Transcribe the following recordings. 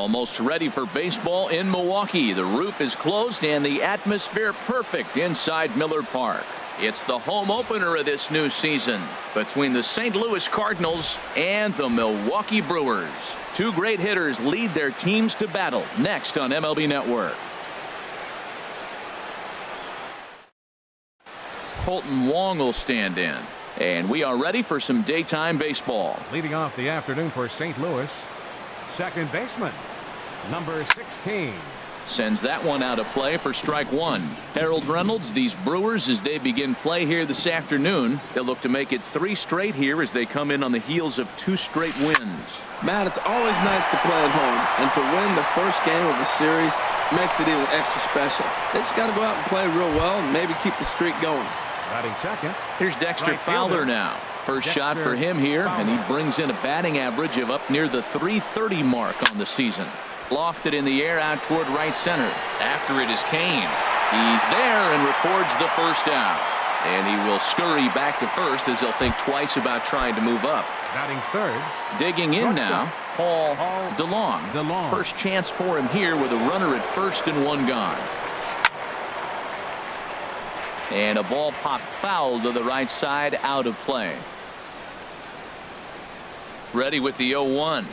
Almost ready for baseball in Milwaukee. The roof is closed and the atmosphere perfect inside Miller Park. It's the home opener of this new season between the St. Louis Cardinals and the Milwaukee Brewers. Two great hitters lead their teams to battle next on MLB Network. Colton Wong will stand in. And we are ready for some daytime baseball. Leading off the afternoon for St. Louis, second baseman, number 16. Sends that one out of play for strike one. Harold Reynolds, these Brewers, as they begin play here this afternoon, they'll look to make it 3 straight here as they come in on the heels of 2 straight wins. Matt, it's always nice to play at home, and to win the first game of the series makes it even extra special. They just got to go out and play real well and maybe keep the streak going. Batting second. Here's Dexter right Fowler now. First shot for him here, and he brings in a batting average of up near the .330 mark on the season. Lofted in the air out toward right center. After it is Kane. He's there and records the first out. And he will scurry back to first as he'll think twice about trying to move up. Batting third. Digging in now, Paul DeLong. First chance for him here with a runner at first and one gone. And a ball popped foul to the right side, out of play. Ready with the 0-1.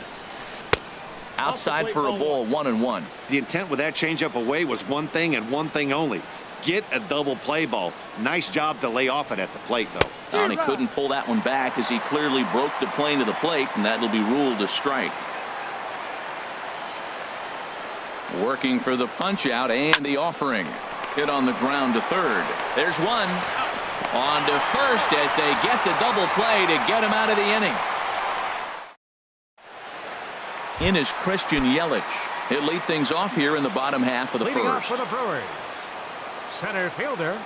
Outside for a ball, 1-1. The intent with that changeup away was one thing and one thing only. Get a double play ball. Nice job to lay off it at the plate, though. And he couldn't pull that one back as he clearly broke the plane to the plate, and that'll be ruled a strike. Working for the punch out and the offering. Hit on the ground to third. There's one. On to first as they get the double play to get him out of the inning. In is Christian Yelich. He'll lead things off here in the bottom half of the Leading first. Up for the Brewers, center fielder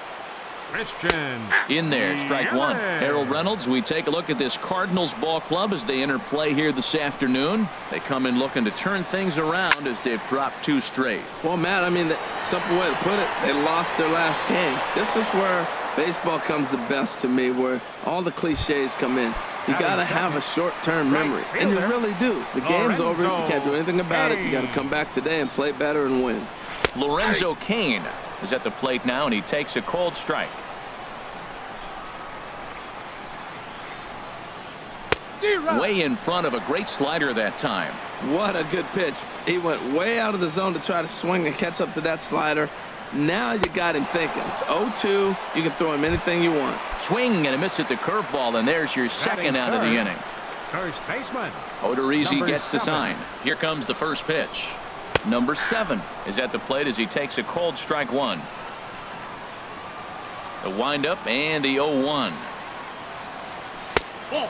Christian. In there, strike one. Yelich. Harold Reynolds, we take a look at this Cardinals ball club as they enter play here this afternoon. They come in looking to turn things around as they've dropped 2 straight. Well, Matt, I mean, the simple way to put it, they lost their last game. This is where baseball comes the best to me, where all the cliches come in. You got to have a short-term memory, and you really do. The game's over. You can't do anything about it. You got to come back today and play better and win. Lorenzo Cain is at the plate now, and he takes a cold strike. Way in front of a great slider that time. What a good pitch. He went way out of the zone to try to swing and catch up to that slider. Now you got him thinking. It's 0-2. You can throw him anything you want. Swing and a miss at the curveball, and there's your second out of the inning. First baseman Odorizzi gets the 7. sign. Here comes the first pitch. Number 7 is at the plate as he takes a cold strike one. The windup and the 0-1.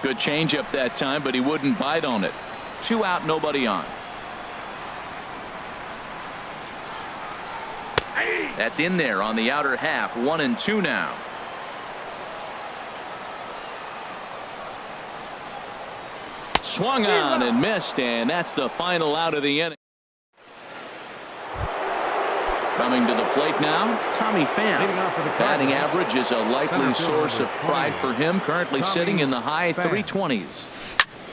Good changeup that time, but he wouldn't bite on it. 2 out, nobody on. That's in there on the outer half. 1-2 now. Swung on and missed, and that's the final out of the inning. Coming to the plate now, Tommy Pham. Batting average is a likely source of pride for him, currently sitting in the high 320s.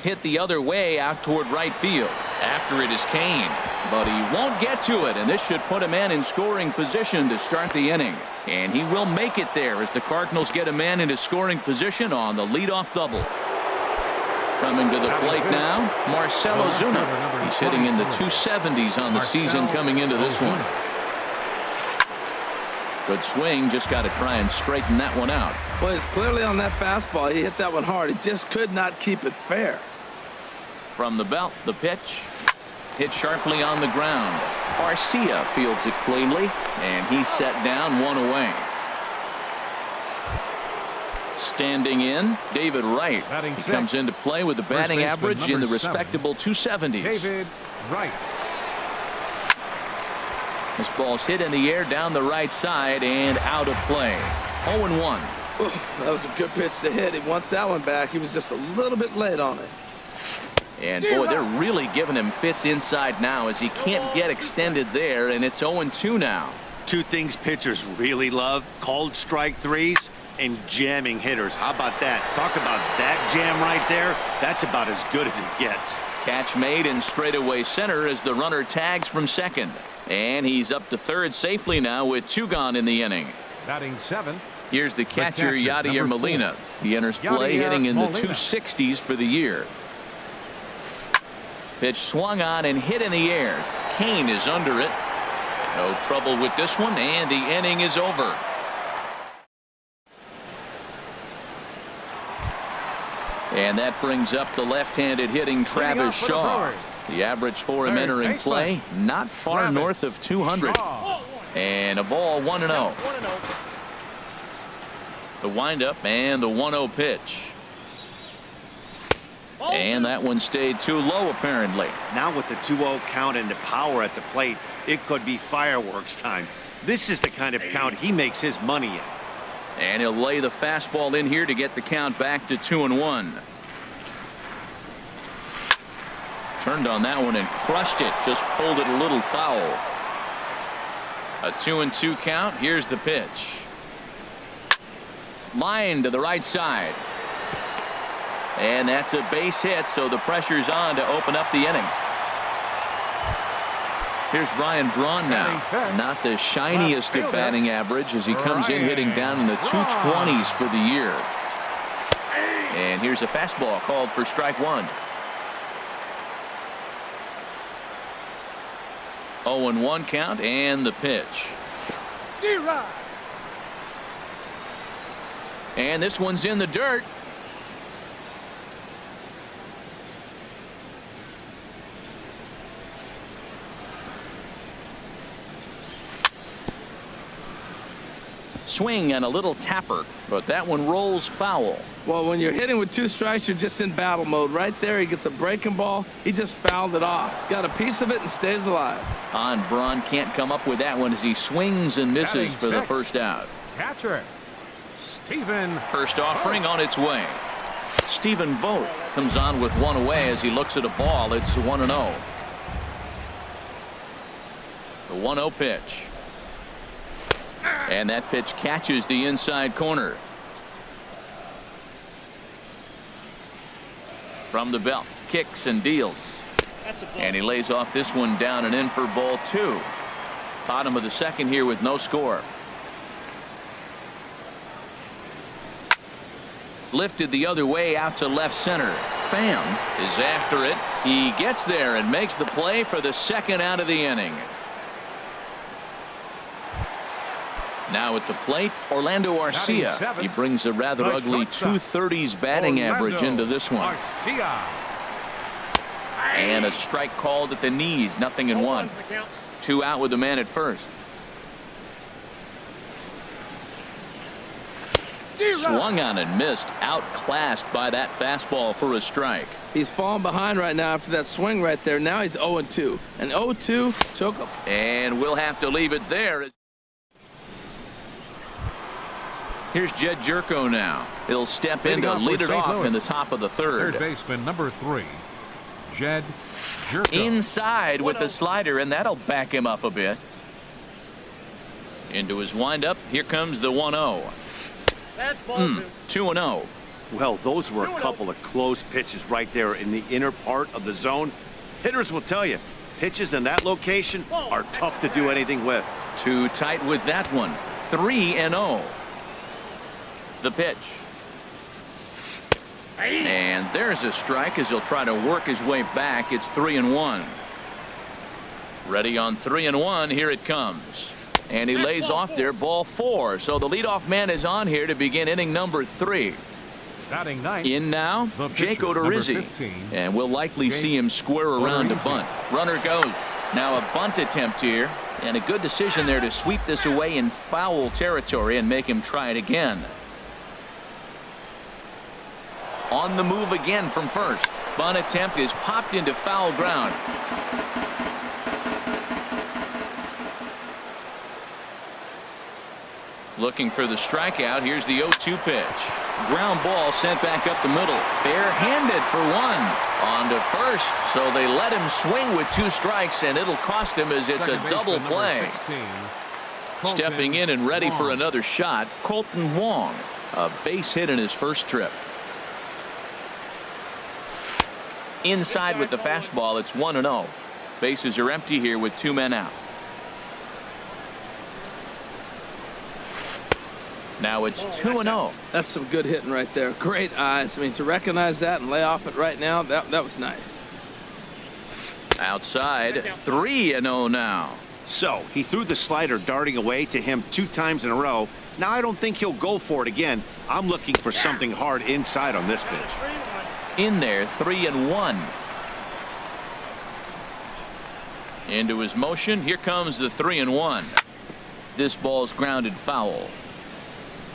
Hit the other way out toward right field. After it is Kane, but he won't get to it, and this should put a man in scoring position to start the inning. And he will make it there as the Cardinals get a man into scoring position on the leadoff double. Coming to the plate now, Marcell Ozuna. He's hitting in the 270s on the season coming into this one. Good swing, just got to try and straighten that one out. Well, it's clearly on that fastball. He hit that one hard. He just could not keep it fair. From the belt, the pitch. Hit sharply on the ground. Garcia fields it cleanly, and he's set down, 1 away. Standing in, David Wright. He comes into play with the batting average in the respectable 270s. David Wright. This ball's hit in the air down the right side and out of play. 0-1. That was a good pitch to hit. He wants that one back. He was just a little bit late on it. And boy, they're really giving him fits inside now as he can't get extended there, and it's 0-2 now. 2 things pitchers really love: called strike threes and jamming hitters. How about that? Talk about that jam right there. That's about as good as it gets. Catch made in straightaway center as the runner tags from second. And he's up to third safely now with 2 gone in the inning. Batting 7th. Here's the catcher, Yadier number Molina. He enters play Yadier hitting in the Molina. 260s for the year. Pitch swung on and hit in the air. Kane is under it. No trouble with this one, and the inning is over. And that brings up the left-handed hitting Travis Shaw. The average for him entering play, not far north of 200. And a ball 1-0. The windup and the 1-0 pitch. And that one stayed too low apparently. Now with the 2-0 count and the power at the plate, it could be fireworks time. This is the kind of count he makes his money in. And he'll lay the fastball in here to get the count back to 2-1. Turned on that one and crushed it. Just pulled it a little foul. A 2-2 count. Here's the pitch. Line to the right side. And that's a base hit, so the pressure's on to open up the inning. Here's Ryan Braun now. Not the shiniest of batting average as he comes in hitting down in the 220s for the year. And here's a fastball called for strike 1. 0-1 count and the pitch. And this one's in the dirt. Swing and a little tapper, but that one rolls foul. Well, when you're hitting with 2 strikes, you're just in battle mode. Right there, he gets a breaking ball. He just fouled it off. Got a piece of it and stays alive. Braun can't come up with that one as he swings and misses for the first out. Catcher, Stephen. First offering on its way. Stephen Vogt comes on with 1 away as he looks at a ball. It's 1-0. The 1-0 pitch. And that pitch catches the inside corner. From the belt, kicks and deals. And he lays off this one down and in for ball 2. Bottom of the second here with no score. Lifted the other way out to left center. Pham is after it. He gets there and makes the play for the second out of the inning. Now at the plate, Orlando Arcia. He brings a rather ugly 230s batting average into this one. And a strike called at the knees. 0-1. 2 out with the man at first. Swung on and missed. Outclassed by that fastball for a strike. He's falling behind right now after that swing right there. Now he's 0-2. And 0-2, choke him. And we'll have to leave it there. Here's Jed Jerko now. He'll step in to lead it off in the top of the third. Third baseman number 3, Jed Jerko. Inside with the slider, and that'll back him up a bit. Into his windup. Here comes the 1-0. 2-0. Well, those were a couple of close pitches right there in the inner part of the zone. Hitters will tell you, pitches in that location are tough to do anything with. Too tight with that one. 3-0. The pitch. And there's a strike as he'll try to work his way back. It's 3-1. Ready on 3-1. Here it comes. And he lays off there, ball 4. So the leadoff man is on here to begin inning number 3. In now, Jake Odorizzi. And we'll likely see him square around to bunt. Runner goes. Now a bunt attempt here. And a good decision there to sweep this away in foul territory and make him try it again. On the move again from first. Bunt attempt is popped into foul ground. Looking for the strikeout. Here's the 0-2 pitch. Ground ball sent back up the middle. Bare-handed for 1. On to first. So they let him swing with 2 strikes, and it'll cost him as it's a double play. Stepping in and ready for another shot, Colton Wong. A base hit in his first trip. Inside with the fastball, it's 1-0. Bases are empty here with 2 men out. Now it's 2-0. That's some good hitting right there. Great eyes. I mean, to recognize that and lay off it right now, that was nice. Outside, 3-0 now. So he threw the slider darting away to him 2 times in a row. Now I don't think he'll go for it again. I'm looking for something hard inside on this pitch. In there, 3-1. Into his motion. Here comes the 3-1. This ball's grounded foul.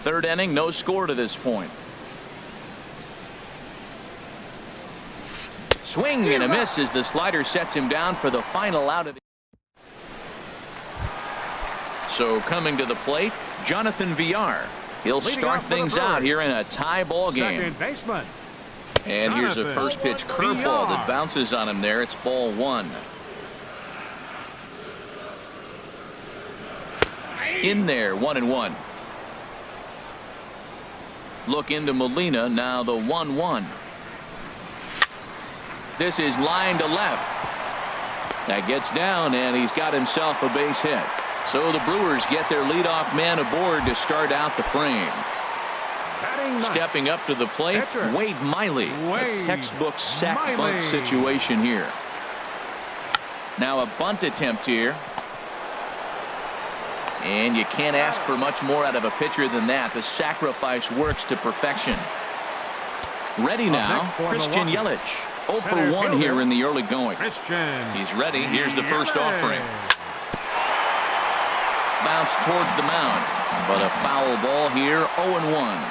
3rd inning, no score to this point. Swing and a miss as the slider sets him down for the final out of the. So coming to the plate, Jonathan Villar. He'll start things out here in a tie ball game. Second baseman. And here's a first pitch curveball that bounces on him there. It's ball 1. In there, 1-1. Look into Molina, now the 1-1. This is line to left. That gets down, and he's got himself a base hit. So the Brewers get their leadoff man aboard to start out the frame. Stepping up to the plate, Wade Miley. A textbook sack bunt situation here. Now a bunt attempt here. And you can't ask for much more out of a pitcher than that. The sacrifice works to perfection. Ready now, Christian Yelich. 0 for 1 here in the early going. He's ready. Here's the first offering. Bounce towards the mound, but a foul ball here. 0-1.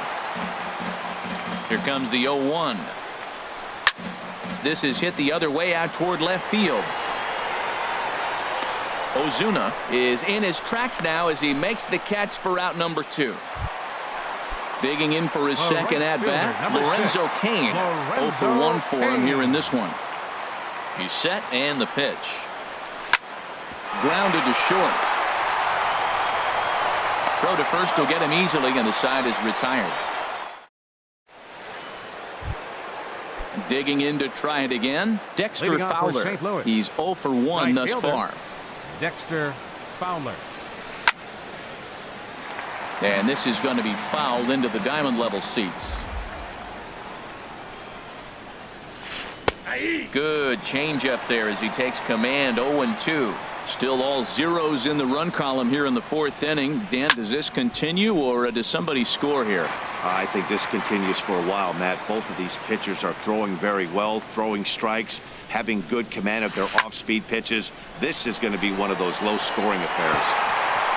Here comes the 0-1. This is hit the other way out toward left field. Ozuna is in his tracks now as he makes the catch for out number 2. Digging in for his second at-bat, Lorenzo Cain. 0 for 1 for him here in this one. He's set and the pitch. Grounded to short. Throw to first will get him easily, and the side is retired. Digging in to try it again, Dexter Fowler. He's 0 for 1 thus far. Dexter Fowler. And this is going to be fouled into the diamond level seats. Good change up there as he takes command. 0-2. Still all zeros in the run column here in the 4th inning. Dan, does this continue, or does somebody score here? I think this continues for a while, Matt. Both of these pitchers are throwing very well, throwing strikes, having good command of their off-speed pitches. This is going to be one of those low-scoring affairs.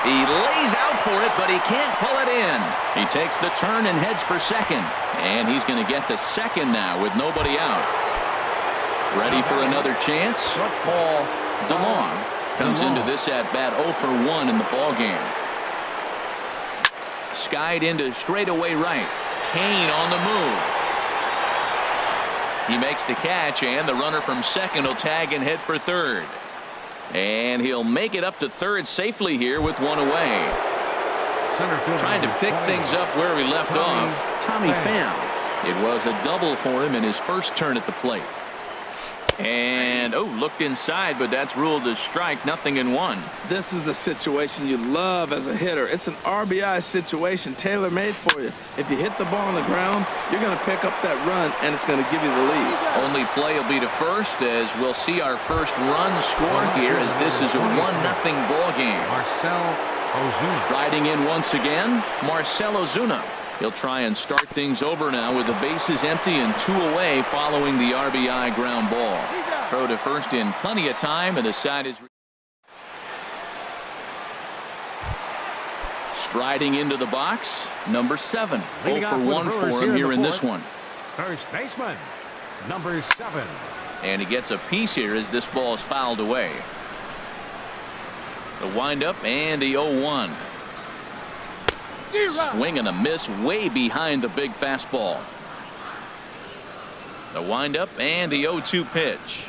He lays out for it, but he can't pull it in. He takes the turn and heads for second. And he's going to get to second now with nobody out. Ready for another chance. Paul DeLong comes into this at-bat 0 for 1 in the ballgame. Skied into straightaway right. Cain on the move. He makes the catch, and the runner from second will tag and head for third. And he'll make it up to third safely here with 1 away. Trying to pick things up where we left off. Tommy Pham. It was a double for him in his first turn at the plate. And looked inside, but that's ruled a strike. 0-1. This is a situation you love as a hitter. It's an RBI situation tailor-made for you. If you hit the ball on the ground, you're going to pick up that run, and it's going to give you the lead. Only play will be to first, as we'll see our first run scored here, as this is a 1-0 ball game. Marcell Ozuna. Riding in once again, Marcell Ozuna. He'll try and start things over now with the bases empty and 2 away following the RBI ground ball. Throw to first in plenty of time, and the side is striding into the box. Number 7. 0 for 1 for him here in this one. First baseman, number 7. And he gets a piece here as this ball is fouled away. The windup and the 0-1. Swing and a miss way behind the big fastball. The windup and the 0-2 pitch.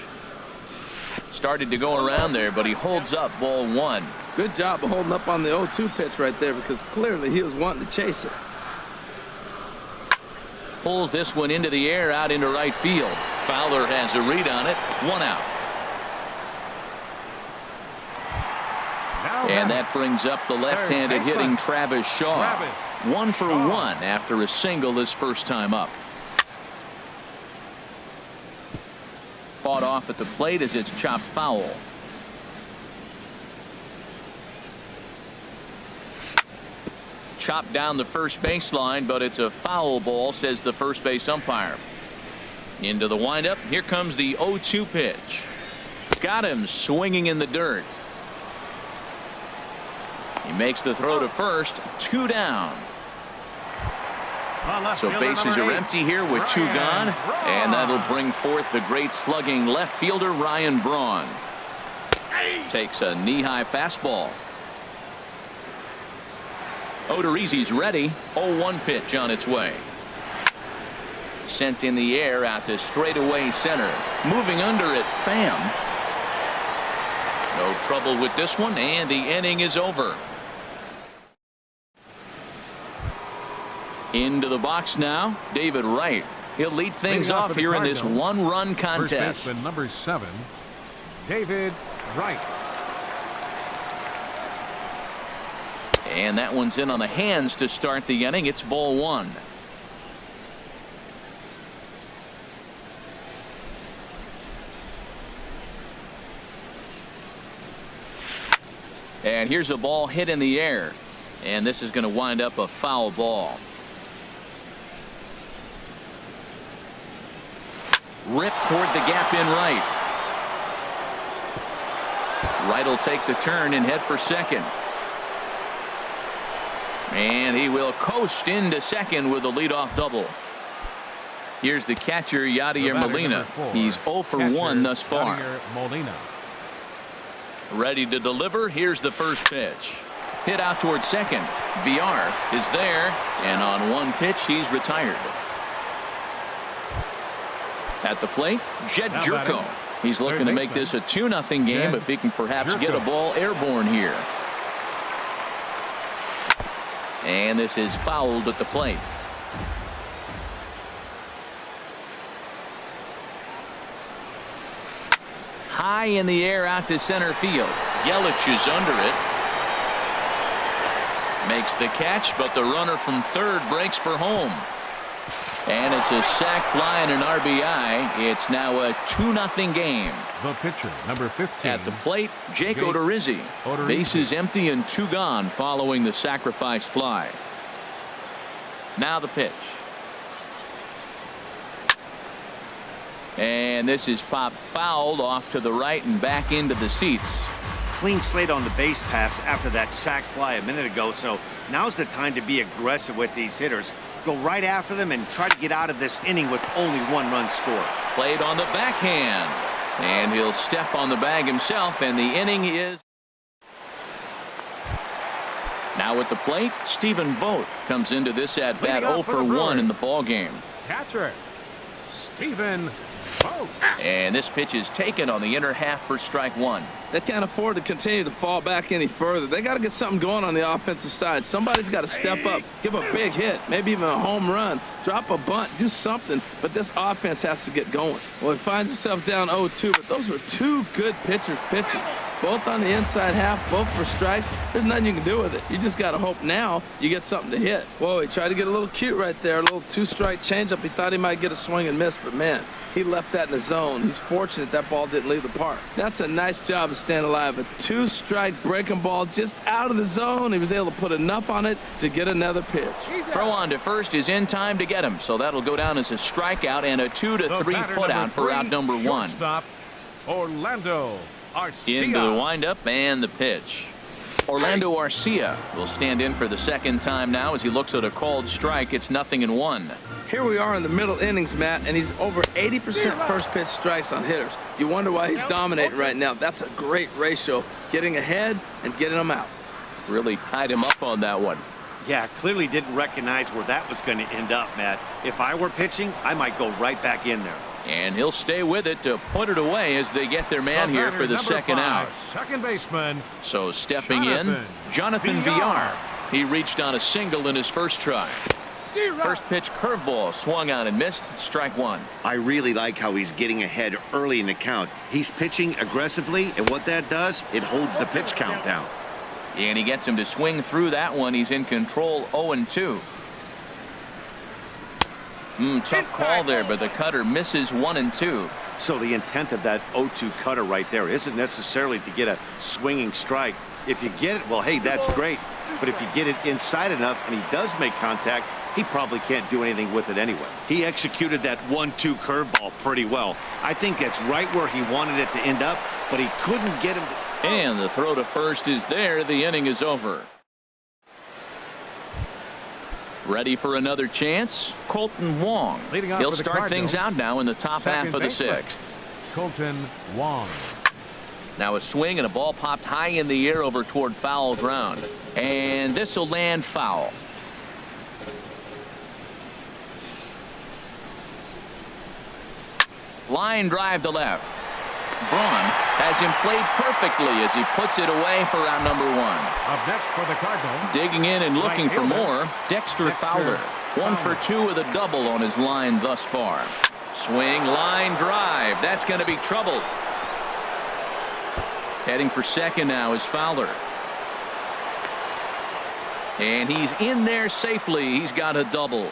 Started to go around there, but he holds up ball 1. Good job of holding up on the 0-2 pitch right there, because clearly he was wanting to chase it. Pulls this one into the air out into right field. Fowler has a read on it. 1 out. And that brings up the left-handed hitting Travis Shaw. 1 for 1 after a single his first time up. Fought off at the plate as it's chopped foul. Chopped down the first baseline, but it's a foul ball, says the first base umpire. Into the windup. Here comes the 0-2 pitch. Got him swinging in the dirt. He makes the throw to first. 2 down. So bases are empty here with 2 gone, and that'll bring forth the great slugging left fielder Ryan Braun. Takes a knee-high fastball. Odorizzi's ready. 0-1 pitch on its way. Sent in the air out to straightaway center. Moving under it, Pham. No trouble with this one, and the inning is over. Into the box now, David Wright. He'll lead things off here in this 1-run contest. First baseman number 7, David Wright. And that one's in on the hands to start the inning. It's ball 1. And here's a ball hit in the air, and this is going to wind up a foul ball. Ripped toward the gap in right. Wright will take the turn and head for second. And he will coast into second with a leadoff double. Here's the catcher, Yadier Molina. He's 0 for 1 thus far. Molina. Ready to deliver. Here's the first pitch. Hit out toward second. VR is there, and on 1 pitch he's retired. At the plate, Jed Jerko. He's looking to make this a 2-0 game if he can perhaps get a ball airborne here. And this is fouled at the plate. High in the air out to center field. Yelich is under it. Makes the catch, but the runner from third breaks for home. And it's a sac fly and an RBI. It's now a 2-0 game. The pitcher, number 15. At the plate, Jake Odorizzi. Bases empty and 2 gone following the sacrifice fly. Now the pitch. And this is popped fouled off to the right and back into the seats. Clean slate on the base pass after that sac fly a minute ago, so now's the time to be aggressive with these hitters. Go right after them and try to get out of this inning with only 1 run scored. Played on the backhand, and he'll step on the bag himself, and the inning is. Now at the plate, Stephen Vogt comes into this at bat 0 for 1 in the ball game. Catcher, Stephen Vogt. And this pitch is taken on the inner half for strike 1. They can't afford to continue to fall back any further. They got to get something going on the offensive side. Somebody's got to step up, give a big hit, maybe even a home run, drop a bunt, do something. But this offense has to get going. Well, he finds himself down 0-2, but those were 2 good pitchers' pitches. Both on the inside half, both for strikes. There's nothing you can do with it. You just got to hope now you get something to hit. Whoa, he tried to get a little cute right there. A little 2-strike changeup. He thought he might get a swing and miss, but man, he left that in the zone. He's fortunate that ball didn't leave the park. That's a nice job of staying alive. A 2-strike breaking ball just out of the zone. He was able to put enough on it to get another pitch. Throw on to first is in time to get him, so that'll go down as a strikeout and a 2-3 put out for out number 1. Shortstop, Orlando Arcia. Into the windup and the pitch. Orlando Arcia will stand in for the second time now as he looks at a called strike. It's 0-1. Here we are in the middle innings, Matt, and he's over 80% first pitch strikes on hitters. You wonder why he's dominating right now. That's a great ratio, getting ahead and getting them out. Really tied him up on that one. Yeah, clearly didn't recognize where that was going to end up, Matt. If I were pitching, I might go right back in there. And he'll stay with it to put it away as they get their man here for the second out. Second baseman. So stepping in, Jonathan Villar. He reached on a single in his first try. First pitch curveball swung on and missed. Strike one. I really like how he's getting ahead early in the count. He's pitching aggressively, and what that does, it holds the pitch count down. And he gets him to swing through that one. He's in control, 0-2. Tough call there, but the cutter misses 1-2. So the intent of that 0-2 cutter right there isn't necessarily to get a swinging strike. If you get it, well, hey, that's great. But if you get it inside enough and he does make contact, he probably can't do anything with it anyway. He executed that 1-2 curveball pretty well. I think that's right where he wanted it to end up, but he couldn't get him to... And the throw to first is there. The inning is over. Ready for another chance? Colton Wong. He'll start things out now in the top half of the sixth. Colton Wong. Now a swing and a ball popped high in the air over toward foul ground. And this will land foul. Line drive to left. Braun has him played perfectly as he puts it away for out number one. Up next for the Cardinals. Digging in and looking for more, Dexter Fowler. 1 for 2 with a double on his line thus far. Swing, line drive. That's going to be trouble. Heading for second now is Fowler. And he's in there safely. He's got a double.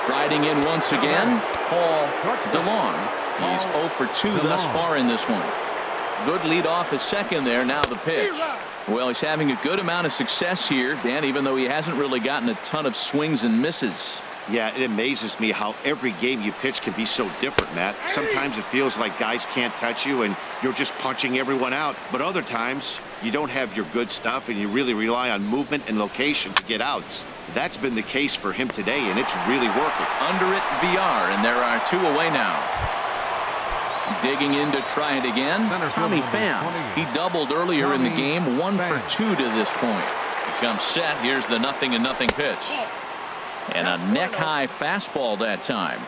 Striding in once again, Paul DeLong. He's 0 for 2 thus far in this one. Good lead off his second there. Now the pitch. Well, he's having a good amount of success here, Dan, even though he hasn't really gotten a ton of swings and misses. Yeah, it amazes me how every game you pitch can be so different, Matt. Sometimes it feels like guys can't touch you and you're just punching everyone out. But other times you don't have your good stuff and you really rely on movement and location to get outs. That's been the case for him today, and it's really working. Under it, VR, and there are 2 away now. Digging in to try it again. Tommy Pham. He doubled earlier in the game. 1 for 2 to this point. He comes set. Here's the 0-0 pitch. And a neck-high fastball that time.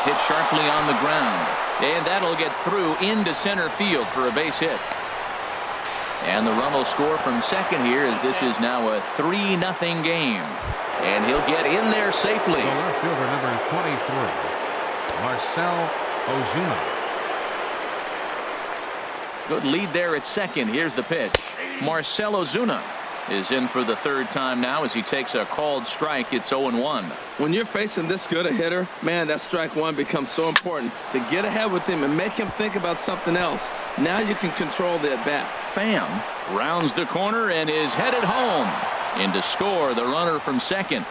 Hit sharply on the ground. And that'll get through into center field for a base hit. And the run will score from second here as this is now a 3-0 game. And he'll get in there safely. The left fielder, number 23, Marcell Ozuna. Good lead there at second. Here's the pitch. Marcell Ozuna is in for the third time now as he takes a called strike. It's 0-1. When you're facing this good a hitter, man, that strike one becomes so important to get ahead with him and make him think about something else. Now you can control the at-bat. Pham rounds the corner and is headed home. In to score the runner from second.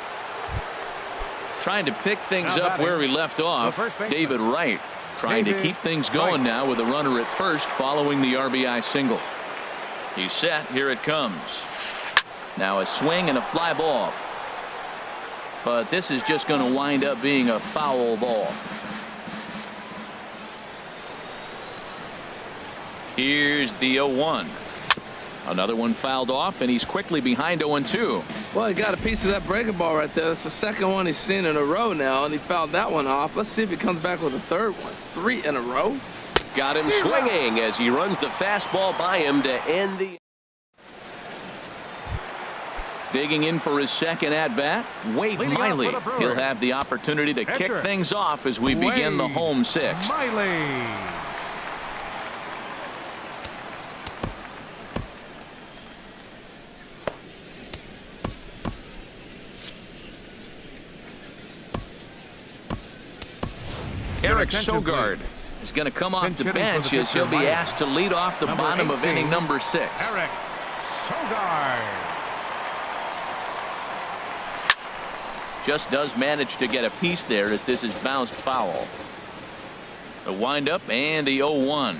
Trying to pick things up where we left off. David Wright trying to keep things going now with a runner at first following the RBI single. He's set. Here it comes. Now a swing and a fly ball. But this is just going to wind up being a foul ball. Here's the 0-1. Another one fouled off, and he's quickly behind 0-2. Well, he got a piece of that breaking ball right there. That's the second one he's seen in a row now, and he fouled that one off. Let's see if he comes back with a third one. 3 in a row. Got him swinging as he runs the fastball by him to end the. Digging in for his second at-bat, Wade Miley. He'll have the opportunity to kick things off as we begin the home sixth. Miley. Eric Sogard is going to come off the bench as he'll be asked to lead off the bottom of inning number 6. Eric Sogard. Just does manage to get a piece there as this is bounced foul. The windup and the 0-1.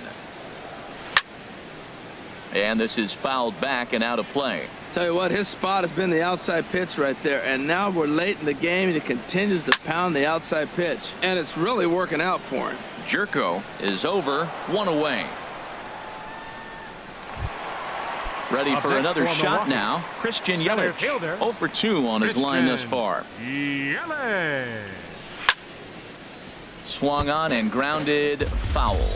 And this is fouled back and out of play. Tell you what, his spot has been the outside pitch right there, and now we're late in the game and he continues to pound the outside pitch, and it's really working out for him. Jerko is over, 1 away. Ready for another shot now. Christian Yelich 0 for 2 on his line thus far. Yelich. Swung on and grounded foul.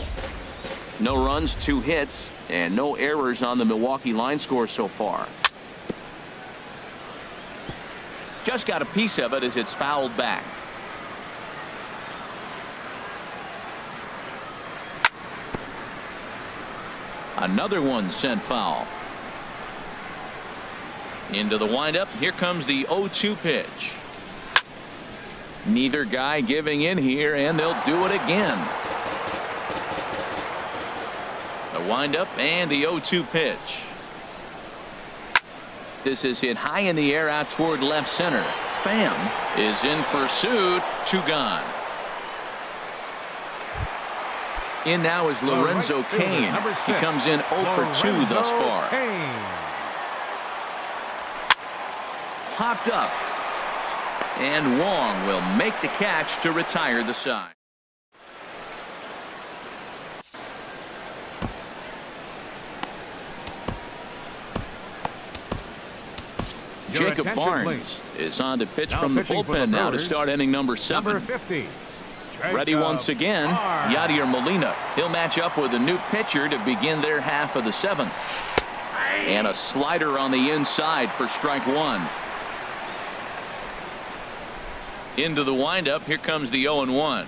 No runs, 2 hits, and no errors on the Milwaukee line score so far. Just got a piece of it as it's fouled back. Another one sent foul. Into the windup. Here comes the 0-2 pitch. Neither guy giving in here, and they'll do it again. The windup and the 0-2 pitch. This is hit high in the air out toward left center. Pham is in pursuit. 2 gone. In now is Lorenzo Cain. He comes in 0 for 2 thus far. Popped up. And Wong will make the catch to retire the side. Jacob Barnes is on to pitch from the bullpen now to start inning number 7. Number 50. Ready once again, Yadier Molina. He'll match up with a new pitcher to begin their half of the 7th. And a slider on the inside for strike 1. Into the windup. Here comes the 0-1.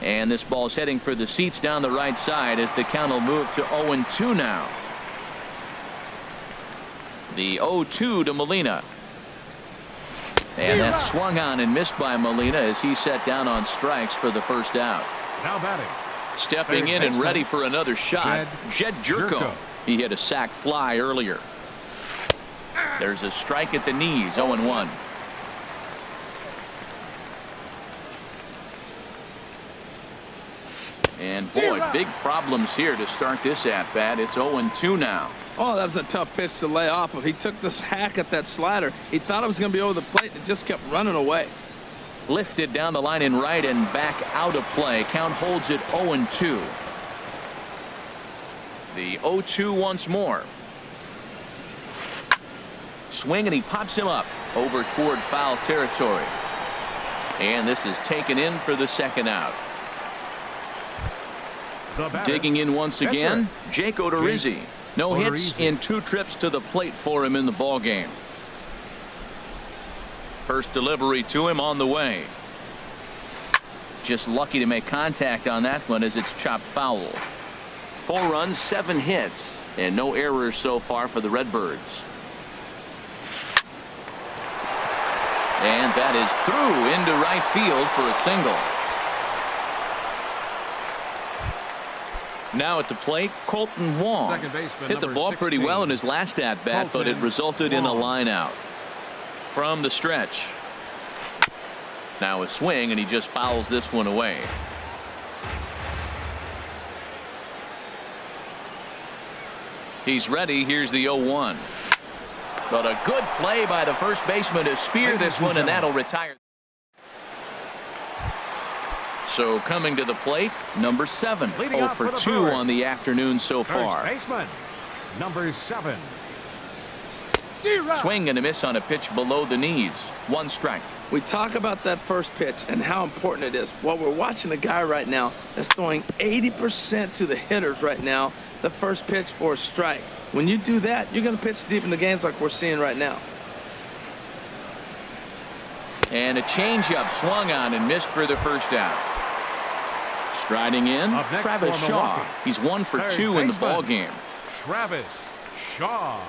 And this ball's heading for the seats down the right side as the count will move to 0-2 now. The 0-2 to Molina. And that's swung on and missed by Molina as he set down on strikes for the first out. Now batting. Stepping in and ready for another shot, Jed Jerko. He hit a sac fly earlier. There's a strike at the knees. 0-1. And boy, big problems here to start this at bat. It's 0-2 now. Oh, that was a tough pitch to lay off of. He took this hack at that slider. He thought it was going to be over the plate. It just kept running away. Lifted down the line in right and back out of play. Count holds it 0-2. The 0-2 once more. Swing and he pops him up over toward foul territory. And this is taken in for the second out. Digging in once again, Jake Odorizzi. No hits in 2 trips to the plate for him in the ball game. First delivery to him on the way. Just lucky to make contact on that one as it's chopped foul. 4 runs, 7 hits, and no errors so far for the Redbirds. And that is through into right field for a single. Now at the plate, Colton Wong hit the ball pretty well in his last at bat, but it resulted in a line out from the stretch. Now a swing, and he just fouls this one away. He's ready. Here's the 0-1. But a good play by the first baseman to spear this one, and that'll retire. So coming to the plate, number 7. 0 for 2 on the afternoon so far. First baseman, number 7. Swing and a miss on a pitch below the knees. 1 strike. We talk about that first pitch and how important it is. Well, we're watching a guy right now that's throwing 80% to the hitters right now. The first pitch for a strike. When you do that, you're going to pitch deep in the games like we're seeing right now. And a changeup swung on and missed for the first out. Striding in, Travis Shaw. He's 1 for 2 in the ball game. Travis Shaw.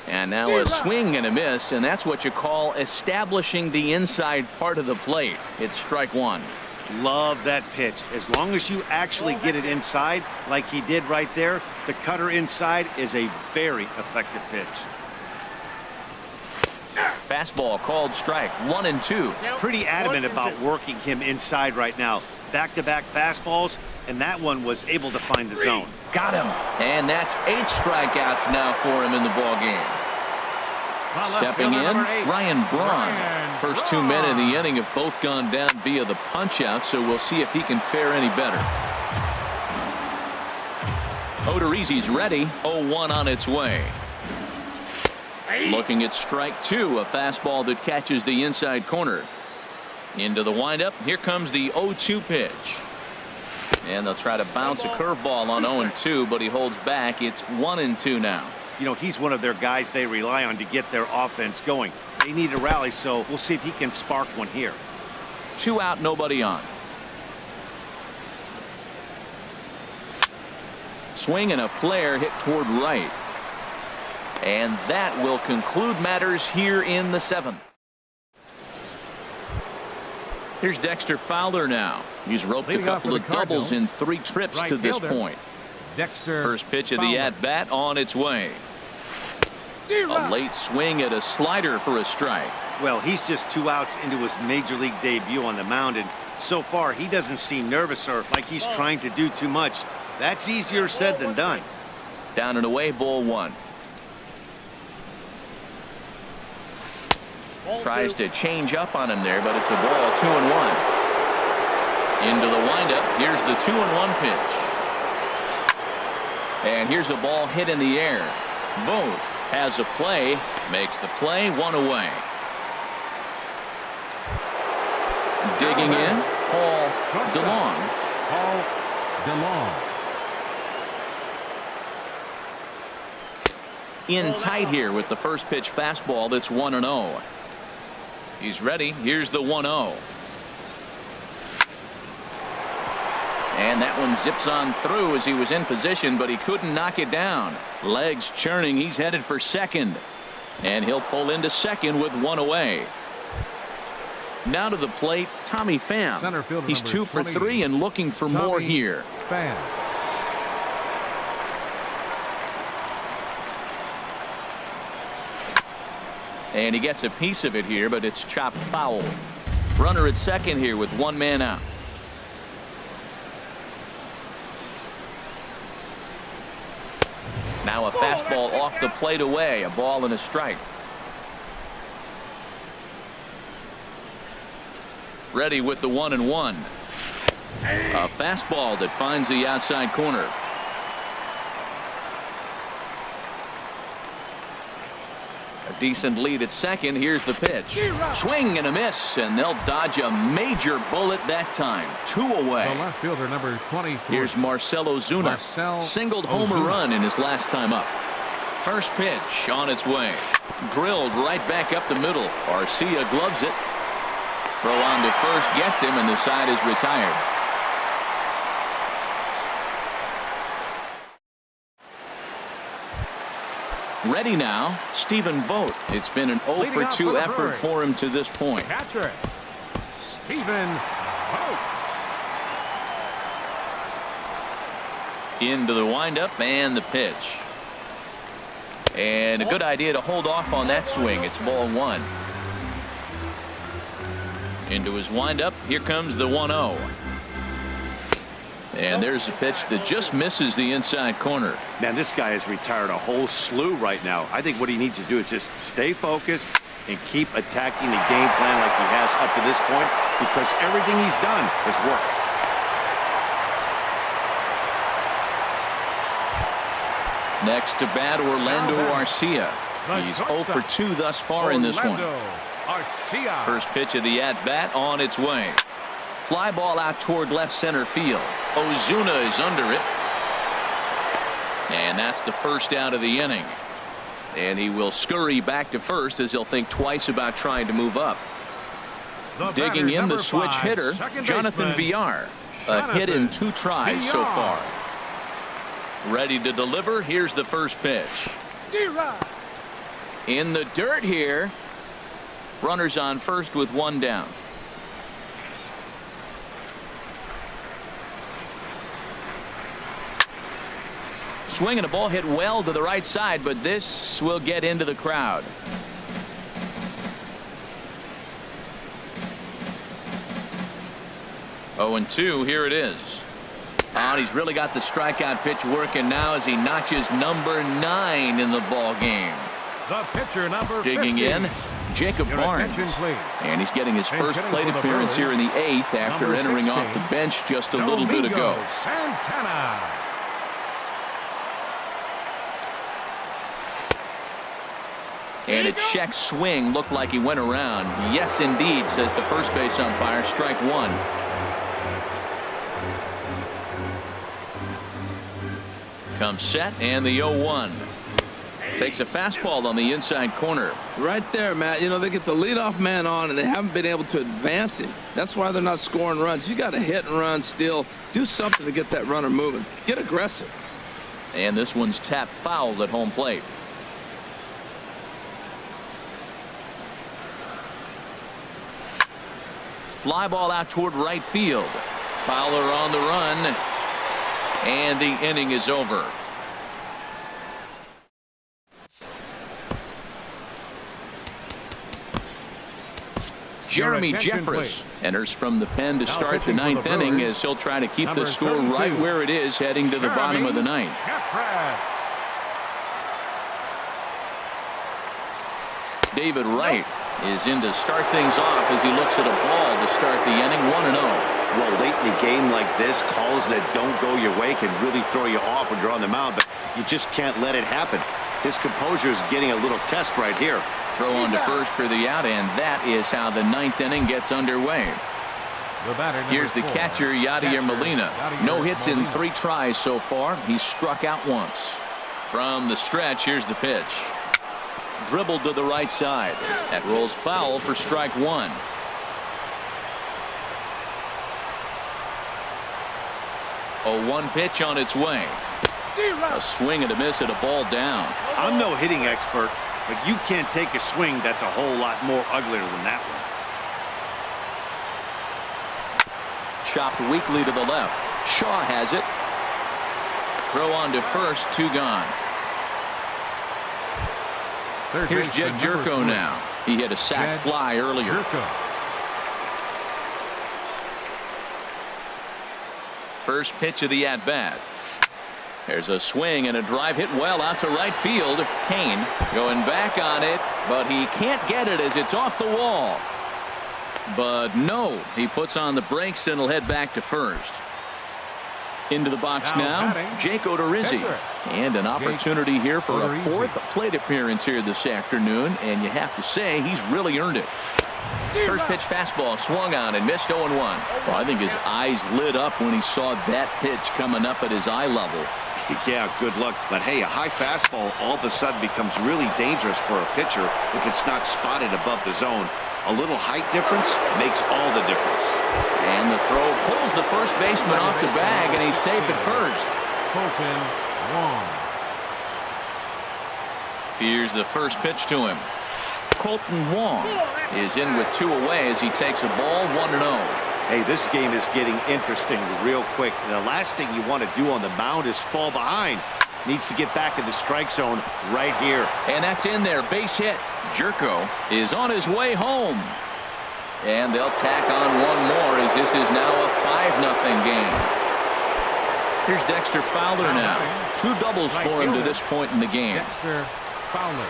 And now a swing and a miss, and that's what you call establishing the inside part of the plate. It's strike 1. Love that pitch. As long as you actually get it inside like he did right there, the cutter inside is a very effective pitch. Fastball called strike. 1-2. Pretty adamant about working him inside right now. Back-to-back fastballs, and that one was able to find the zone. Got him. And that's 8 strikeouts now for him in the ball game. Stepping in, Ryan Braun. First 2 men in the inning have both gone down via the punch-out, so we'll see if he can fare any better. Odorizzi's ready. 0-1 on its way. Looking at strike 2, a fastball that catches the inside corner. Into the windup. Here comes the 0-2 pitch. And they'll try to bounce a curveball on 0-2, but he holds back. It's 1-2 now. You know, he's one of their guys they rely on to get their offense going. They need a rally, so we'll see if he can spark one here. 2 out, nobody on. Swing and a flare hit toward right. And that will conclude matters here in the 7th. Here's Dexter Fowler now. He's roped a couple of doubles in 3 trips to this point. Dexter First pitch of the at-bat on its way. A late swing at a slider for a strike. Well, he's just 2 outs into his major league debut on the mound, and so far he doesn't seem nervous or like he's trying to do too much. That's easier said than done. Down and away, ball 1. Tries to change up on him there, but it's a ball. 2-1. Into the windup. Here's the 2-1 pitch. And here's a ball hit in the air. Vogt has a play, makes the play, 1 away. Digging in, Paul DeLong. Paul DeLong. In tight here with the first pitch fastball. That's 1-0. He's ready. Here's the 1-0. And that one zips on through as he was in position, but he couldn't knock it down. Legs churning. He's headed for second. And he'll pull into second with 1 away. Now to the plate, Tommy Pham. Center fielder He's 2 for 3 and looking for more here. Pham. And he gets a piece of it here, but it's chopped foul. Runner at second here with 1 man out. Now a fastball off the plate away. A ball and a strike. Ready with the 1-1. A fastball that finds the outside corner. A decent lead at second. Here's the pitch. Swing and a miss, and they'll dodge a major bullet that time. 2 away. The left fielder, number 23. Here's Marcell Ozuna. Singled homer run in his last time up. First pitch on its way. Drilled right back up the middle. Arcia gloves it. Throw on to first gets him, and the side is retired. Ready now, Stephen Vogt. It's been an 0 for 2 effort for him to this point. Catcher, Stephen Vogt. Into the windup and the pitch. And a good idea to hold off on that swing. It's ball 1. Into his windup. Here comes the 1-0. And there's a pitch that just misses the inside corner. Man, this guy has retired a whole slew right now. I think what he needs to do is just stay focused and keep attacking the game plan like he has up to this point, because everything he's done has worked. Next to bat, Orlando Arcia. He's 0 for 2 thus far in this one. Arcia. First pitch of the at-bat on its way. Fly ball out toward left center field. Ozuna is under it. And that's the first out of the inning. And he will scurry back to first as he'll think twice about trying to move up. Digging in the switch hitter, Jonathan Villar. A hit in 2 tries so far. Ready to deliver. Here's the first pitch. In the dirt here. Runners on first with 1 down. Swing and a ball hit well to the right side, but this will get into the crowd. Oh, and 2, here it is. And he's really got the strikeout pitch working now as he notches number 9 in the ball game. The pitcher, number 50. Digging in, Jacob Barnes. And he's getting his first plate appearance here in the 8th after entering off the bench just a little bit ago. Santana. And a check swing looked like he went around. Yes, indeed, says the first base umpire. Strike 1. Comes set and the 0-1. Takes a fastball on the inside corner. Right there, Matt. You know, they get the leadoff man on, and they haven't been able to advance him. That's why they're not scoring runs. You got to hit and run, steal, do something to get that runner moving. Get aggressive. And this one's tapped foul at home plate. Fly ball out toward right field. Fowler on the run, and the inning is over. Jeremy Jeffress enters from the pen to start the ninth inning as he'll try to keep the score right where it is heading to the bottom of the ninth. David Wright is in to start things off as he looks at a ball to start the inning. 1-0. Well, late in a game like this, calls that don't go your way can really throw you off when you're on the mound, but you just can't let it happen. His composure is getting a little test right here. Throw on to first for the out, and that is how the ninth inning gets underway. Here's the catcher, Yadier Molina. No hits in 3 tries so far. He's struck out once. From the stretch, here's the pitch. Dribbled to the right side. That rolls foul for strike 1. A 1 pitch on its way. A swing and a miss at a ball down. I'm no hitting expert, but you can't take a swing that's a whole lot more uglier than that one. Chopped weakly to the left. Shaw has it. Throw on to first, 2 gone. Here's Jed Jerko now. He hit a sac fly earlier. First pitch of the at-bat. There's a swing and a drive hit well out to right field. Kane going back on it, but he can't get it as it's off the wall. But no, he puts on the brakes and will head back to first. Into the box now, Jake Odorizzi. And an opportunity here for a 4th plate appearance here this afternoon, and you have to say he's really earned it. First pitch fastball swung on and missed 0-1. Well, I think his eyes lit up when he saw that pitch coming up at his eye level. Yeah, good luck. But hey, a high fastball all of a sudden becomes really dangerous for a pitcher if it's not spotted above the zone. A little height difference makes all the difference. And the throw pulls the first baseman off the bag, and he's safe at first. Here's the first pitch to him. Colton Wong is in with 2 away as he takes a ball. 1-0. Hey, this game is getting interesting real quick. The last thing you want to do on the mound is fall behind. Needs to get back in the strike zone right here. And that's in there. Base hit. Jerko is on his way home. And they'll tack on 1 more as this is now a 5-0 game. Here's Dexter Fowler now. 2 doubles for him to this point in the game. Dexter Fowler.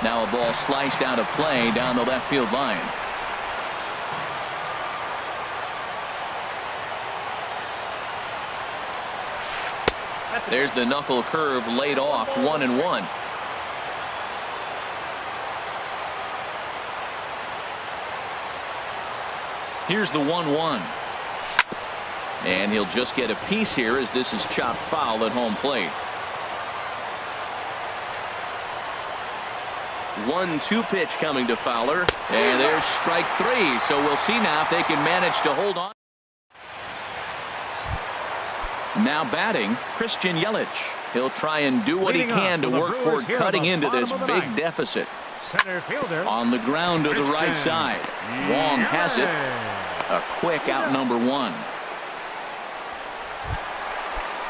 Now a ball sliced out of play down the left field line. There's the knuckle curve laid off. 1-1. Here's the 1-1. And he'll just get a piece here as this is chopped foul at home plate. 1-2 pitch coming to Fowler. And there's strike 3. So we'll see now if they can manage to hold on. Now batting, Christian Yelich. He'll try and do what he can to work toward cutting into this big deficit. Center fielder. On the ground to the right side. Wong has it. A quick out number 1.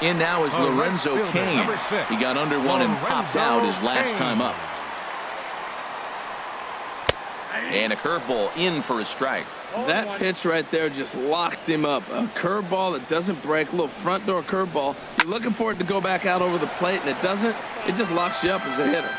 In now is Lorenzo Cain. He got under 1 and popped out his last time up. And a curveball in for a strike. That pitch right there just locked him up. A curveball that doesn't break, a little front door curveball. You're looking for it to go back out over the plate, and it doesn't. It just locks you up as a hitter.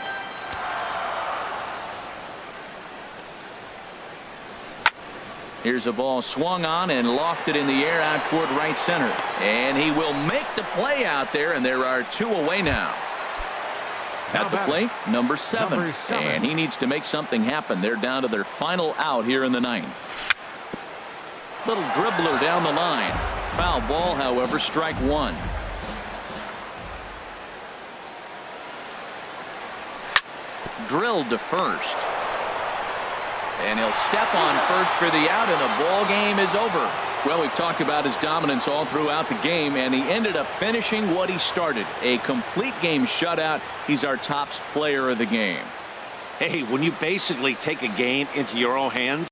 Here's a ball swung on and lofted in the air out toward right center. And he will make the play out there, and there are 2 away now. At the plate, number 7. And he needs to make something happen. They're down to their final out here in the 9th. Little dribbler down the line. Foul ball, however, strike one. Drilled to first. And he'll step on first for the out, and the ball game is over. Well, we've talked about his dominance all throughout the game, and he ended up finishing what he started. A complete game shutout. He's our top player of the game. Hey, when you basically take a game into your own hands,